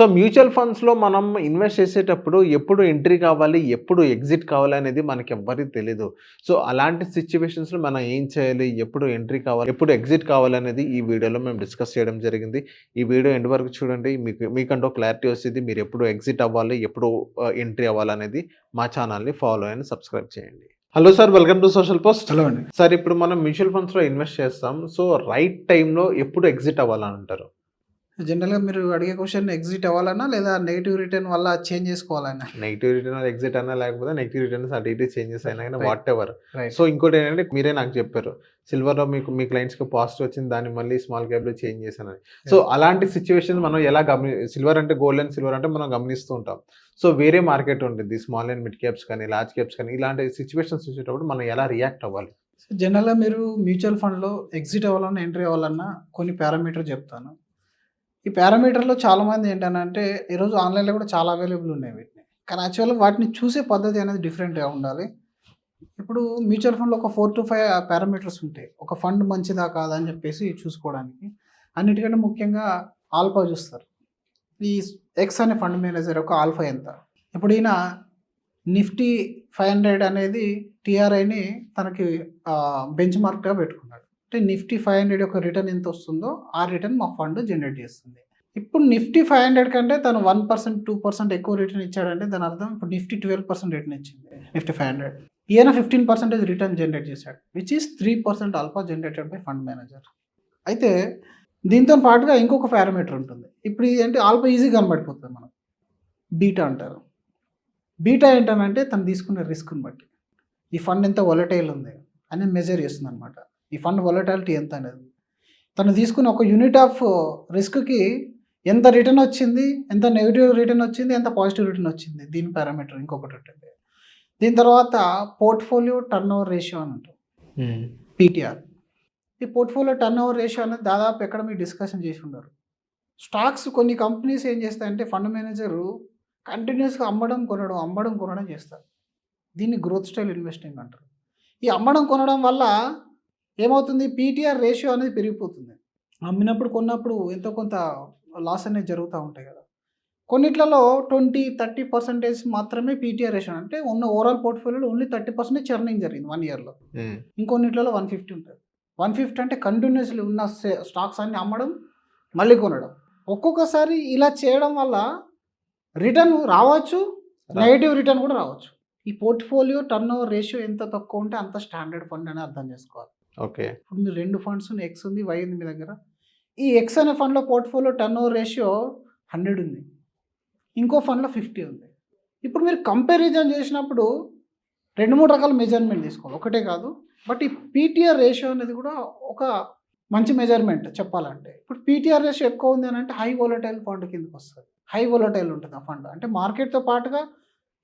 So mutual ఫండ్స్‌లో మనం invest చేసేటప్పుడు ఎప్పుడు ఎంట్రీ కావాలి, ఎప్పుడు ఎగ్జిట్ కావాలనేది మనకెవ్వరికీ తెలీదు. సో అలాంటి సిట్యుయేషన్స్‌లో మనం ఏం చేయాలి? ఎప్పుడు ఎంట్రీ కావాలి? ఎప్పుడు ఎగ్జిట్ కావాలనేది ఈ వీడియోలో మేము డిస్కస్ చేయడం జరిగింది. ఈ వీడియో ఎండ్ వరకు చూడండి. మీకంటూ ఒక క్లారిటీ వస్తది. మీరు ఎప్పుడు ఎగ్జిట్ అవ్వాలి, ఎప్పుడు ఎంట్రీ అవ్వాలనేది మా ఛానల్‌ని ఫాలో అండ్ సబ్స్క్రైబ్ చేయండి. Hello sir, welcome to social post. Hello అండి. సార్, ఇప్పుడు మనం మ్యూచువల్ ఫండ్స్‌లో ఇన్వెస్ట్ చేస్తాం. సో రైట్ టైమ్‌లో ఎప్పుడు ఎగ్జిట్ అవ్వాలంటారు? జనరల్‌గా మీరు అడిగే క్వెషన్ ఎగ్జిట్ అవ్వాలనా? లేదా నెగెటివ్ రిటర్న్ వల్ల చేంజ్ చేసుకోవాలనా? నెగెటివ్ రిటర్న్ ఎగ్జిట్ అన్నా, లేకపోతే నెగెటివ్ రిటర్న్స్ అటు ఇటు చేంజెస్ అయినా గాని రైట్. వాటెవర్. రైట్. సో ఇంకోటేంటంటే మీరే నాకు చెప్పారు. సిల్వర్‌లో మీ క్లయింట్స్‌కి పాజిటివ్ వచ్చింది. దాన్ని మళ్ళీ స్మాల్ క్యాప్‌లో చేంజ్ చేశానని. సో అలాంటి సిట్యుయేషన్ మనం ఎలా సిల్వర్ అంటే గోల్డ్ అండ్ సిల్వర్ అంటే మనం గమనిస్తూ ఉంటాం. సో వేరే మార్కెట్ ఉంటుంది. స్మాల్ అండ్ మిడ్ క్యాప్స్ కానీ, లార్జ్ క్యాప్స్ కానీ ఇలాంటి సిట్యుయేషన్స్ వచ్చేటప్పుడు మనం ఎలా రియాక్ట్ అవ్వాలి? జనరల్‌గా మీరు మ్యూచువల్ ఫండ్‌లో ఎగ్జిట్ అవ్వాలన్నా, ఎంట్రీ అవ్వాలన్నా కొన్ని పారామీటర్ చెప్తాను. ఈ పారామీటర్‌లో చాలామంది ఏంటనంటే ఈరోజు ఆన్‌లైన్‌లో కూడా చాలా అవైలబుల్ ఉన్నాయి వీటిని. కానీ యాక్చువల్‌గా వాటిని చూసే పద్ధతి అనేది డిఫరెంట్‌గా ఉండాలి. ఇప్పుడు మ్యూచువల్ ఫండ్‌లో ఒక 4-5 పారామీటర్స్ ఉంటాయి. ఒక ఫండ్ మంచిదా కాదా అని చెప్పేసి చూసుకోవడానికి. అన్నిటికంటే ముఖ్యంగా ఆల్ఫా చూస్తారు. ఈ ఎక్స్ అనే ఫండ్ మేనేజర్ యొక్క ఆల్ఫా ఎంత? ఇప్పుడు ఈయన నిఫ్టీ 500 అనేది టీఆర్ఐని తనకి బెంచ్ మార్క్‌గా పెట్టుకున్నాడు. అంటే నిఫ్టీ 500 యొక్క రిటర్న్ ఎంత వస్తుందో ఆ రిటర్న్ మా ఫండ్ జనరేట్ చేస్తుంది. ఇప్పుడు నిఫ్టీ 500 కంటే తను 1%, 2% ఎక్కువ రిటర్న్ ఇచ్చాడంటే దాని అర్థం ఇప్పుడు నిఫ్టీ 12% రిటర్న్ ఇచ్చింది. నిఫ్టీ 500 ఈయన 15% రిటర్న్ జనరేట్ చేశాడు. Which is 3% alpha generated by fund manager. అయితే దీంతో పాటుగా ఇంకొక పారామీటర్ ఉంటుంది. ఇప్పుడు ఏంటి ఆల్ఫా ఈజీగా కనబడిపోతుంది మనకు. బీటా అంటారు. బీటా ఏంటనంటే తను తీసుకునే రిస్క్‌ని బట్టి. ఈ ఫండ్ ఎంత వొలటైల్ ఉంది అని మెజర్ చేస్తుందనమాట. ఈ ఫండ్ వొలటాలిటీ ఎంత అనేది. తను తీసుకున్న ఒక యూనిట్ ఆఫ్ రిస్క్‌కి ఎంత రిటర్న్ వచ్చింది, ఎంత నెగెటివ్ రిటర్న్ వచ్చింది, ఎంత పాజిటివ్ రిటర్న్ వచ్చింది. దీని పారామీటర్ ఇంకొకటి ఉంటుంది. దీని తర్వాత పోర్ట్‌ఫోలియో టర్నోవర్ రేషియో అని ఉంటుంది. పీటీఆర్. ఈ పోర్ట్‌ఫోలియో టర్నోవర్ రేషియో అనేది దాదాపు ఎక్కడ మీరు డిస్కషన్ చేసి ఉండరు. స్టాక్స్ కొన్ని కంపెనీస్ ఏం చేస్తాయంటే ఫండ్ మేనేజరు కంటిన్యూస్‌గా అమ్మడం, కొనడం చేస్తారు. దీన్ని గ్రోత్ స్టైల్ ఇన్వెస్టింగ్ అంటారు. ఈ అమ్మడం, కొనడం వల్ల ఏమవుతుంది? పీటీఆర్ రేషియో అనేది పెరిగిపోతుంది. అమ్మినప్పుడు, కొన్నప్పుడు ఎంతో కొంత లాస్ అనేది జరుగుతూ ఉంటాయి కదా! కొన్నిట్లలో 20-30% మాత్రమే పీటీఆర్ రేషియో. అంటే ఉన్న ఓవరాల్ పోర్ట్‌ఫోలియోలో ఓన్లీ 30% చర్నింగ్ జరిగింది 1 ఇయర్‌లో. ఇంకొన్నిట్లలో 150 ఉంటుంది. 150 అంటే కంటిన్యూస్‌లీ ఉన్న స్టాక్స్ అన్ని అమ్మడం, మళ్ళీ కొనడం. ఒక్కొక్కసారి ఇలా చేయడం వల్ల రిటర్న్ రావచ్చు, నెగెటివ్ రిటర్న్ కూడా రావచ్చు. ఈ పోర్ట్‌ఫోలియో టర్నోవర్ రేషియో ఎంత తక్కువ ఉంటే అంత స్టాండర్డ్ ఫండ్ అని అర్థం చేసుకోవాలి. ఓకే. ఇప్పుడు మీరు 2 ఫండ్స్ ఉన్నాయి. ఎక్స్ ఉంది, వై ఉంది మీ దగ్గర. ఈ ఎక్స్ అనే ఫండ్‌లో పోర్ట్‌ఫోలియో టర్నోవర్ రేషియో 100 ఉంది. ఇంకో ఫండ్‌లో 50 ఉంది. ఇప్పుడు మీరు కంపారిజన్ చేసినప్పుడు 2-3 రకాల మెజర్‌మెంట్ తీసుకోవాలి. ఒకటే కాదు. బట్ ఈ పీటీఆర్ రేషియో అనేది కూడా ఒక మంచి మెజర్‌మెంట్ చెప్పాలంటే. ఇప్పుడు పీటీఆర్ రేషియో ఎక్కువ ఉంది అనంటే హై వోలటైల్ ఫండ్ కిందకి వస్తది. హై వోలటైల్ ఉంటుంది ఆ ఫండ్. అంటే మార్కెట్‌తో పాటుగా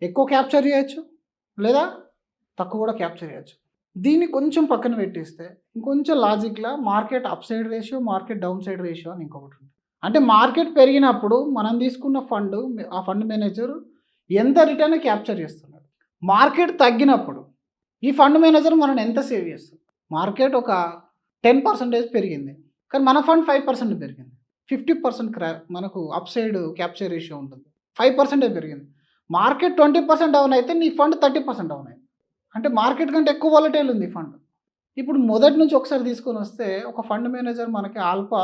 ఎక్కువ క్యాప్చర్ చేయొచ్చు, లేదా తక్కువ కూడా క్యాప్చర్ చేయొచ్చు. దీన్ని కొంచెం పక్కన పెట్టేస్తే ఇంకొంచెం లాజిక్‌లా market up side ratio, market down side ratio అని ఇంకొకటి ఉంటుంది. అంటే మార్కెట్ పెరిగినప్పుడు మనం తీసుకున్న ఫండ్, ఆ ఫండ్ మేనేజర్ ఎంత రిటర్న్ క్యాప్చర్ చేస్తున్నాడు. మార్కెట్ తగ్గినప్పుడు ఈ ఫండ్ మేనేజర్ మనల్ని ఎంత సేవ్ చేస్తుంది. మార్కెట్ ఒక 10% పెరిగింది. కానీ మన ఫండ్ 5% పెరిగింది. 50% మనకు అప్ సైడ్ క్యాప్చర్ రేషియో ఉంటుంది. 5% పెరిగింది. మార్కెట్ 20% డౌన్ అయితే నీ ఫండ్ 30% డౌన్ అయింది. అంటే మార్కెట్ కంటే ఎక్కువ వాలటైల్ ఉంది ఈ ఫండ్. ఇప్పుడు మొదటి నుంచి ఒకసారి తీసుకొని వస్తే ఒక ఫండ్ మేనేజర్ మనకి ఆల్ఫా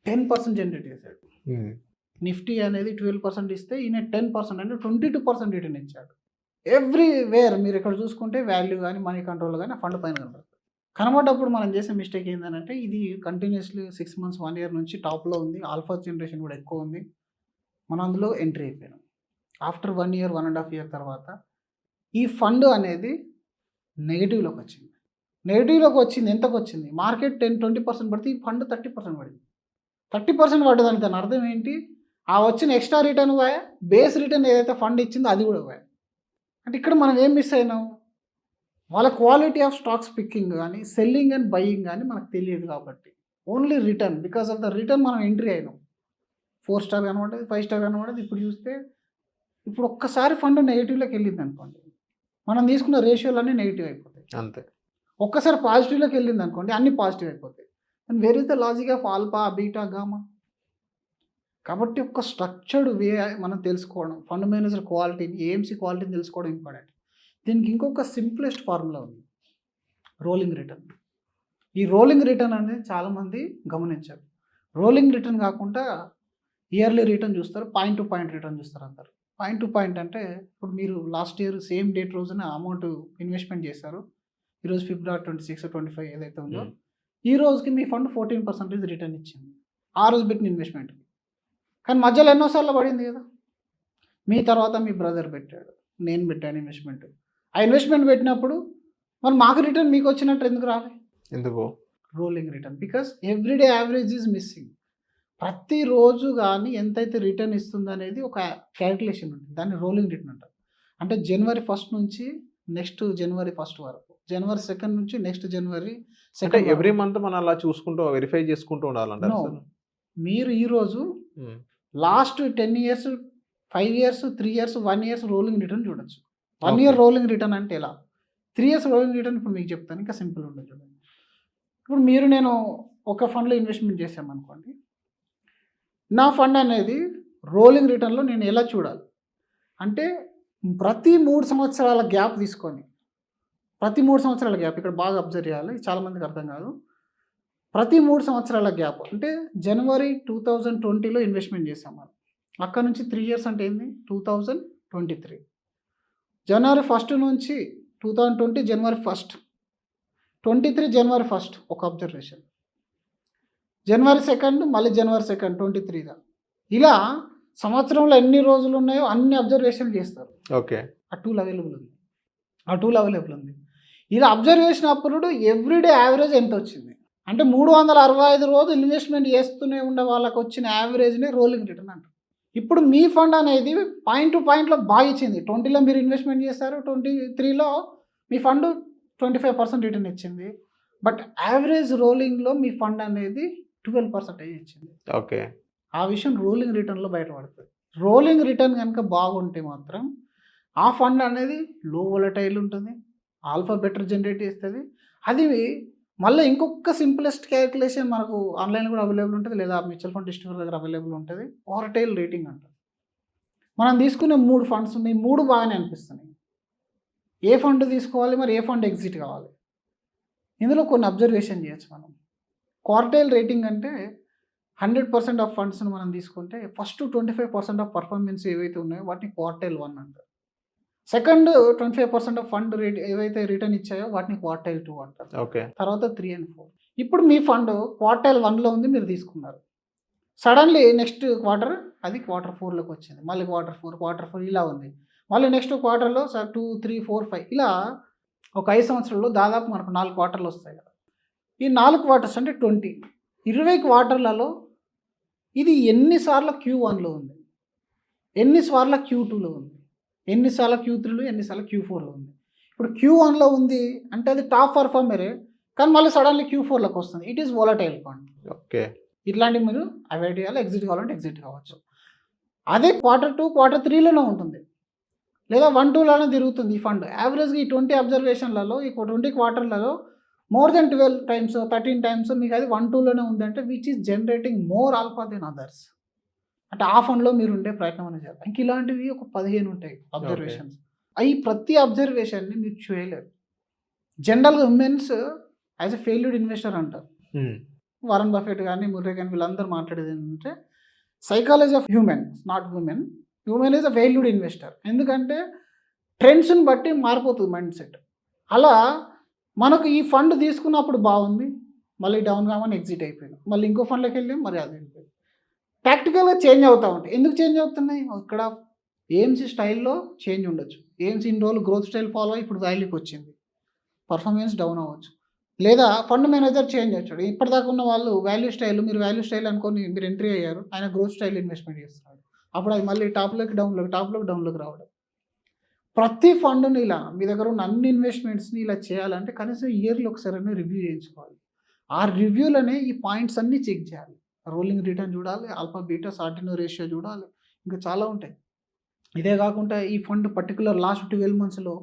10% జనరేట్ చేశాడు. నిఫ్టీ అనేది 12% ఇస్తే ఈయన 10% అంటే 22% రిటర్న్ ఇచ్చాడు. ఎవ్రీవేర్ మీరు ఇక్కడ చూసుకుంటే వాల్యూ కానీ, మనీ కంట్రోల్ కానీ ఆ ఫండ్ పైన కనబడుతుంది. కనబడ్డప్పుడు మనం చేసే మిస్టేక్ ఏంటంటే ఇది కంటిన్యూస్లీ 6 మంత్స్, 1 ఇయర్ నుంచి టాప్‌లో ఉంది. ఆల్ఫా జనరేషన్ కూడా ఎక్కువ ఉంది. మనం అందులో ఎంట్రీ అయిపోయాం. ఆఫ్టర్ 1 ఇయర్, 1.5 ఇయర్ తర్వాత ఈ ఫండ్ అనేది నెగెటివ్‌లోకి వచ్చింది. నెగెటివ్‌లోకి వచ్చింది. ఎంతకు వచ్చింది? మార్కెట్ 10-20% పడితే ఈ ఫండ్ 30% పడింది. 30% పడ్డదానికి దాని అర్థం ఏంటి? ఆ వచ్చిన ఎక్స్ట్రా రిటర్న్ పోయా, బేస్ రిటర్న్ ఏదైతే ఫండ్ ఇచ్చిందో అది కూడా పోయా. అంటే ఇక్కడ మనం ఏం మిస్ అయినాం? వాళ్ళ క్వాలిటీ ఆఫ్ స్టాక్స్ పికింగ్ కానీ, సెల్లింగ్ అండ్ బయింగ్ కానీ మనకు తెలియదు కాబట్టి. Only return, because of the return మనం ఎంట్రీ అయినాం. 4 స్టార్ కనబడ్డది, 5 స్టార్ కనబడ్డది. ఇప్పుడు చూస్తే ఇప్పుడు ఒక్కసారి ఫండ్ నెగెటివ్‌లోకి వెళ్ళింది అనుకోండి, మనం తీసుకున్న రేషియోలన్నీ నెగెటివ్ అయిపోతాయి. అంతే. ఒక్కసారి పాజిటివ్‌లోకి వెళ్ళింది అనుకోండి, అన్ని పాజిటివ్ అయిపోతాయి. And where is the logic of alpha, beta, gamma? కాబట్టి ఒక స్ట్రక్చర్డ్ వే మనం తెలుసుకోవడం, ఫండ్ మేనేజర్ క్వాలిటీని, ఏఎంసీ క్వాలిటీని తెలుసుకోవడం ఇంపార్టెంట్. దీనికి ఇంకొక సింప్లెస్ట్ ఫార్ములా ఉంది. Rolling return. ఈ రోలింగ్ రిటర్న్ అనేది చాలామంది గమనించారు. రోలింగ్ రిటర్న్ కాకుండా ఇయర్లీ రిటర్న్ చూస్తారు, పాయింట్ టు పాయింట్ రిటర్న్ చూస్తారు అందరు. పాయింట్ టు పాయింట్ అంటే ఇప్పుడు మీరు లాస్ట్ ఇయర్ సేమ్ డేట్ రోజున అమౌంట్ ఇన్వెస్ట్మెంట్ చేశారు. ఈరోజు ఫిబ్రవరి 26, 25 ఏదైతే ఉందో ఈ రోజుకి మీ ఫండ్ 14% రిటర్న్ ఇచ్చింది ఆ రోజు పెట్టిన ఇన్వెస్ట్మెంట్కి. కానీ మధ్యలో ఎన్నోసార్లు పడింది కదా. మీ తర్వాత మీ బ్రదర్ పెట్టాడు, నేను పెట్టాను ఇన్వెస్ట్మెంట్. ఆ ఇన్వెస్ట్మెంట్ పెట్టినప్పుడు మరి మాకు రిటర్న్ మీకు వచ్చినట్టు ఎందుకు రాలే? ఎందుకు? Rolling return. Because everyday average is missing. ప్రతిరోజు కానీ ఎంతైతే రిటర్న్ ఇస్తుంది అనేది ఒక క్యాలిక్యులేషన్ ఉంటుంది. దాన్ని రోలింగ్ రిటర్న్ అంటారు. అంటే జనవరి 1 నుంచి నెక్స్ట్ జనవరి 1 వరకు, జనవరి 2 నుంచి నెక్స్ట్ జనవరి అంటే 2 ఎవ్రీ మంత్ మనం అలా చూసుకుంటూ వెరిఫై చేసుకుంటూ ఉండాలంటారు No. సార్? మీరు ఈరోజు last 10 years, 5 years, 3 years, 1 years rolling return చూడొచ్చు. 1 ఇయర్ రోలింగ్ రిటర్న్ అంటే ఎలా? 3 ఇయర్స్ రోలింగ్ రిటర్న్ ఇప్పుడు మీకు చెప్తాను, ఇంకా సింపుల్ ఉంటుంది చూడండి. ఇప్పుడు మీరు నేను ఒక ఫండ్లో ఇన్వెస్ట్మెంట్ చేసామనుకోండి, నా ఫండ్ అనేది రోలింగ్ రిటర్న్లో నేను ఎలా చూడాలి అంటే ప్రతి 3 సంవత్సరాల గ్యాప్ తీసుకొని, ప్రతి 3 సంవత్సరాల గ్యాప్ ఇక్కడ బాగా అబ్జర్వ్ చేయాలి, చాలామందికి అర్థం కాదు. ప్రతి 3 సంవత్సరాల గ్యాప్ అంటే జనవరి 2020లో ఇన్వెస్ట్మెంట్ చేసాం మనం. అక్కడ నుంచి 3 ఇయర్స్ అంటే ఏంది? 2023. జనవరి 1 నుంచి 2020 జనవరి 1, 23 జనవరి 1 ఒక అబ్జర్వేషన్, జనవరి 2 మళ్ళీ జనవరి 2 23గా, ఇలా సంవత్సరంలో ఎన్ని రోజులు ఉన్నాయో అన్ని అబ్జర్వేషన్లు చేస్తారు. ఓకే. ఆ టూల్ అవైలబుల్ ఉంది. ఇలా అబ్జర్వేషన్ అప్పుడు ఎవ్రీడే యావరేజ్ ఎంత వచ్చింది అంటే 365 రోజులు ఇన్వెస్ట్మెంట్ చేస్తూనే ఉండే వాళ్ళకి వచ్చిన యావరేజ్ని రోలింగ్ రిటర్న్ అంటారు. ఇప్పుడు మీ ఫండ్ అనేది పాయింట్ టు పాయింట్లో బాగా ఇచ్చింది. 20లో మీరు ఇన్వెస్ట్మెంట్ చేస్తారు, 23లో మీ ఫండ్ 25% రిటర్న్ ఇచ్చింది. బట్ యావరేజ్ రోలింగ్లో మీ ఫండ్ అనేది 12% ఇచ్చింది. ఓకే. ఆ విషయం రోలింగ్ రిటర్న్లో బయటపడుతుంది. రోలింగ్ రిటర్న్ కనుక బాగుంటే మాత్రం ఆ ఫండ్ అనేది లో వొలటైల్ ఉంటుంది, ఆల్ఫా బెటర్ జనరేట్ చేస్తుంది. అది మళ్ళీ ఇంకొక సింప్లెస్ట్ క్యాలిక్యులేషన్ మనకు ఆన్లైన్లో కూడా అవైలబుల్ ఉంటుంది, లేదా మ్యూచువల్ ఫండ్ డిస్ట్రిబ్యూటర్ దగ్గర అవైలబుల్ ఉంటుంది. వాలటైల్ రేటింగ్ అంటారు. మనం తీసుకునే 3 ఫండ్స్ ఉన్నాయి, 3 బాగానే అనిపిస్తున్నాయి. ఏ ఫండ్ తీసుకోవాలి, మరి ఏ ఫండ్ ఎగ్జిట్ కావాలి, ఇందులో కొన్ని అబ్జర్వేషన్ చేయొచ్చు మనం. క్వార్టైల్ రేటింగ్ అంటే 100% ఆఫ్ ఫండ్స్ని మనం తీసుకుంటే ఫస్ట్ 25% ఆఫ్ పర్ఫార్మెన్స్ ఏవైతే ఉన్నాయో వాటిని క్వార్టైల్ 1 అంటారు. సెకండ్ 25% ఆఫ్ ఫండ్ రేట్ ఏవైతే రిటర్న్ ఇచ్చాయో వాటిని క్వార్టైల్ 2 అంటారు. ఓకే. తర్వాత 3 and 4. ఇప్పుడు మీ ఫండ్ క్వార్టైల్ 1లో ఉంది, మీరు తీసుకున్నారు. సడన్లీ నెక్స్ట్ క్వార్టర్ అది క్వార్టర్ 4లోకి వచ్చింది, మళ్ళీ క్వార్టర్ 4 ఇలా ఉంది. మళ్ళీ నెక్స్ట్ క్వార్టర్లో 2, 3, 4, 5 ఇలా ఒక 5 సంవత్సరాల్లో దాదాపు మనకు 4 క్వార్టర్లు వస్తాయి కదా. ఈ 4 క్వార్టర్స్ అంటే 20 క్వార్టర్లలో ఇది ఎన్నిసార్లు Q1లో ఉంది, ఎన్నిసార్లు Q2లో ఉంది, ఎన్నిసార్లు Q3లో, ఎన్నిసార్లు Q4లో ఉంది. ఇప్పుడు Q1లో ఉంది అంటే అది టాప్ పర్ఫార్మరే, కానీ మళ్ళీ సడన్లీ Q4లోకి వస్తుంది. It is volatile fund. Okay. ఇట్లాంటివి మీరు అవాయిడ్ చేయాలి. ఎగ్జిట్ కావాలంటే ఎగ్జిట్ కావచ్చు. అదే క్వార్టర్ 2, క్వార్టర్ 3లోనే ఉంటుంది, లేదా 1, 2లోనే తిరుగుతుంది ఈ ఫండ్. యావరేజ్గా ఈ 20 అబ్జర్వేషన్లలో, ఈ 20 క్వార్టర్లలో మోర్ దెన్ 12 times, 13 times మీకు అది 1, 2లోనే ఉందంటే which is generating more alpha than others. అంటే ఆ ఫండ్లో మీరు ఉండే ప్రయత్నం అనేది చేయాలి. ఇంక ఇలాంటివి ఒక 15 ఉంటాయి అబ్జర్వేషన్స్. అవి ప్రతి అబ్జర్వేషన్ని మీరు చేయలేరు. జనరల్గా humans as a failured investor అంటారు. వారన్ బఫెట్ కానీ, ముర్రే కానీ వీళ్ళందరూ మాట్లాడేది ఏంటంటే psychology of humans, not human. Human is a failured investor. ఎందుకంటే ట్రెండ్స్ని బట్టి మారిపోతుంది మైండ్ సెట్. అలా మనకు ఈ ఫండ్ తీసుకున్నప్పుడు బాగుంది, మళ్ళీ డౌన్ కామని ఎగ్జిట్ అయిపోయింది, మళ్ళీ ఇంకో ఫండ్లోకి వెళ్ళి మరి అది వెళ్ళిపోయింది. ప్రాక్టికల్గా చేంజ్ అవుతూ ఉంటాయి. ఎందుకు చేంజ్ అవుతున్నాయి? ఇక్కడ ఏఎంసీ స్టైల్లో చేంజ్ ఉండొచ్చు. ఏఎంసీ ఇన్ని రోజులు గ్రోత్ స్టైల్ ఫాలో అయ్యి ఇప్పుడు వాల్యూకి వచ్చింది, పర్ఫార్మెన్స్ డౌన్ అవ్వచ్చు. లేదా ఫండ్ మేనేజర్ చేంజ్ వచ్చాడు, ఇప్పటిదాకా ఉన్న వాళ్ళు వాల్యూ స్టైల్, మీరు వాల్యూ స్టైల్ అనుకొని మీరు ఎంట్రీ అయ్యారు, ఆయన గ్రోత్ స్టైల్ ఇన్వెస్ట్మెంట్ చేస్తున్నాడు. అప్పుడు అది మళ్ళీ టాప్లోకి డౌన్లోకి రావడం. ప్రతి ఫండ్ని ఇలా మీ దగ్గర ఉన్న అన్ని ఇన్వెస్ట్మెంట్స్ని ఇలా చేయాలంటే కనీసం ఇయర్లీ ఒకసారి రివ్యూ చేయించుకోవాలి. ఆ రివ్యూలోనే ఈ పాయింట్స్ అన్నీ చెక్ చేయాలి. రోలింగ్ రిటర్న్ చూడాలి, ఆల్ఫా బీటా సార్టినో రేషియో చూడాలి, ఇంకా చాలా ఉంటాయి. ఇదే కాకుండా ఈ ఫండ్ పర్టికులర్ లాస్ట్ 12 monthsలో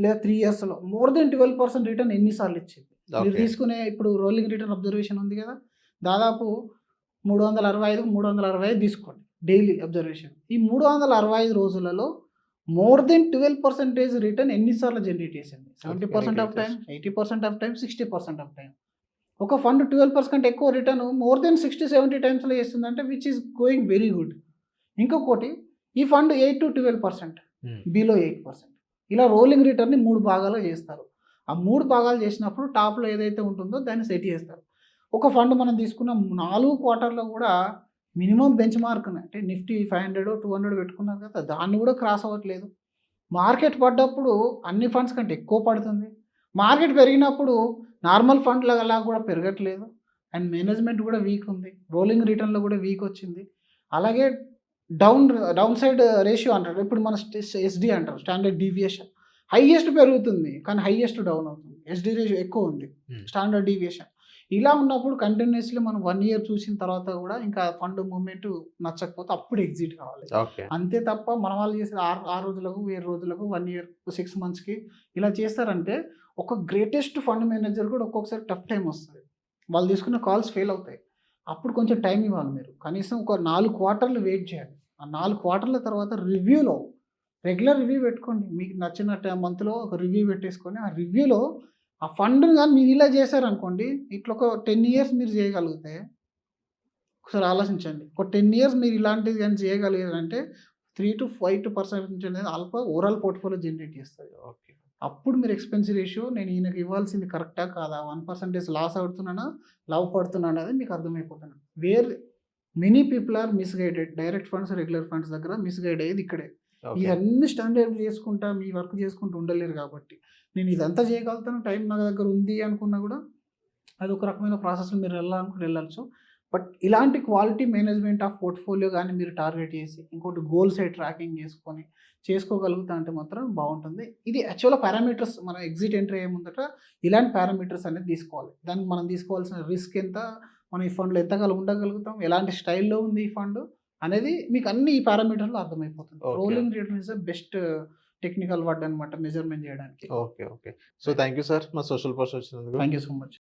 లేదా 3 yearsలో మోర్ దెన్ 12% రిటర్న్ ఎన్నిసార్లు ఇచ్చింది. మీరు తీసుకునే ఇప్పుడు రోలింగ్ రిటర్న్ అబ్జర్వేషన్ ఉంది కదా, దాదాపు 365 365 తీసుకోండి డైలీ అబ్జర్వేషన్. ఈ 365 రోజులలో మోర్ దెన్ 12% రిటర్న్ ఎన్నిసార్లు జనరేట్ చేసింది? 70% of time, 80% of time, 60% of time. ఒక ఫండ్ 12% ఎక్కువ రిటర్న్ మోర్ దెన్ 60-70 టైమ్స్లో చేస్తుందంటే which is going very good. ఇంకొకటి, ఈ ఫండ్ 8-12%, బిలో 8%. ఇలా రోలింగ్ రిటర్న్ని 3 భాగాలు చేస్తారు. ఆ 3 భాగాలు చేసినప్పుడు టాప్లో ఏదైతే ఉంటుందో దాన్ని సెట్ చేస్తారు. ఒక ఫండ్ మనం తీసుకున్న 4 క్వార్టర్లో కూడా మినిమం బెంచ్ మార్క్ అంటే నిఫ్టీ 500 200 పెట్టుకున్నారు కదా, దాన్ని కూడా క్రాస్ అవ్వట్లేదు. మార్కెట్ పడ్డప్పుడు అన్ని ఫండ్స్ కంటే ఎక్కువ పడుతుంది. మార్కెట్ పెరిగినప్పుడు నార్మల్ ఫండ్ల అలా కూడా పెరగట్లేదు. అండ్ మేనేజ్మెంట్ కూడా వీక్ ఉంది. రోలింగ్ రిటర్న్లో కూడా వీక్ వచ్చింది. అలాగే డౌన్ సైడ్ రేషియో అంటారు. ఇప్పుడు మన ఎస్డి అంటారు, స్టాండర్డ్ డీవియేషన్. హైయెస్ట్ పెరుగుతుంది కానీ హైయెస్ట్ డౌన్ అవుతుంది. ఎస్డి రేషియో ఎక్కువ ఉంది, స్టాండర్డ్ డీవియేషన్. ఇలా ఉన్నప్పుడు కంటిన్యూస్లీ మనం 1 ఇయర్ చూసిన తర్వాత కూడా ఇంకా ఫండ్ మూవ్మెంట్ నచ్చకపోతే అప్పుడు ఎగ్జిట్ కావాలి. అంతే తప్ప మన వాళ్ళు చేసే 6 రోజులకు 7 రోజులకు 1 ఇయర్ 6 మంత్స్కి ఇలా చేస్తారంటే ఒక గ్రేటెస్ట్ ఫండ్ మేనేజర్ కూడా ఒక్కొక్కసారి టఫ్ టైం వస్తుంది. వాళ్ళు తీసుకున్న కాల్స్ ఫెయిల్ అవుతాయి. అప్పుడు కొంచెం టైం ఇవ్వాలి మీరు. కనీసం ఒక 4 క్వార్టర్లు వెయిట్ చేయాలి. ఆ 4 క్వార్టర్ల తర్వాత రివ్యూలో రెగ్యులర్ రివ్యూ పెట్టుకోండి. మీకు నచ్చిన మంత్లో ఒక రివ్యూ పెట్టేసుకొని ఆ రివ్యూలో ఆ ఫండ్ని కానీ మీరు ఇలా చేశారనుకోండి, ఇట్లా ఒక 10 ఇయర్స్ మీరు చేయగలిగితే ఒకసారి ఆలోచించండి. ఒక 10 ఇయర్స్ మీరు ఇలాంటిది కానీ చేయగలిగారంటే 3-5% అనేది ఓవరాల్ పోర్ట్ఫోలియో జనరేట్ చేస్తుంది. అప్పుడు మీరు ఎక్స్పెన్స్ రేషియో నేను ఈయనకి ఇవ్వాల్సింది కరెక్టా కాదా, 1% లాస్ అవుతున్నానా లాభపడుతున్నానా అనేది మీకు అర్థమైపోతుంది. Many people are misguided. Direct funds, regular funds దగ్గర మిస్గైడ్ అయ్యేది ఇక్కడే. ఇవన్నీ స్టాండర్డ్ చేసుకుంటా మీ వర్క్ చేసుకుంటూ ఉండలేరు కాబట్టి నేను ఇదంతా చేయగలుగుతాను, టైం నా దగ్గర ఉంది అనుకున్నా కూడా అది ఒక రకమైన ప్రాసెస్లో మీరు వెళ్ళాలనుకుని వెళ్ళచ్చు. బట్ ఇలాంటి క్వాలిటీ మేనేజ్మెంట్ ఆఫ్ పోర్ట్ఫోలియో కానీ మీరు టార్గెట్ చేసి ఇంకోటి గోల్ సైడ్ ట్రాకింగ్ చేసుకొని చేసుకోగలుగుతా అంటే మాత్రం బాగుంటుంది. ఇది యాక్చువల్గా పారామీటర్స్ మనం ఎగ్జిట్ ఎంట్రీ అయ్యే ముందట ఇలాంటి పారామీటర్స్ అనేది తీసుకోవాలి. దానికి మనం తీసుకోవాల్సిన రిస్క్ ఎంత, మనం ఈ ఫండ్లో ఎంతకాలం ఉండగలుగుతాం, ఎలాంటి స్టైల్లో ఉంది ఈ ఫండ్ అనేది మీకు అన్ని ఈ పారామీటర్లో అర్థమైపోతుంది. Rolling return is the best technical word అనమాట మెజర్మెంట్ చేయడానికి. Okay. So thank you sir మా సోషల్ పోస్ట్ వచ్చినందుకు. Thank you so much.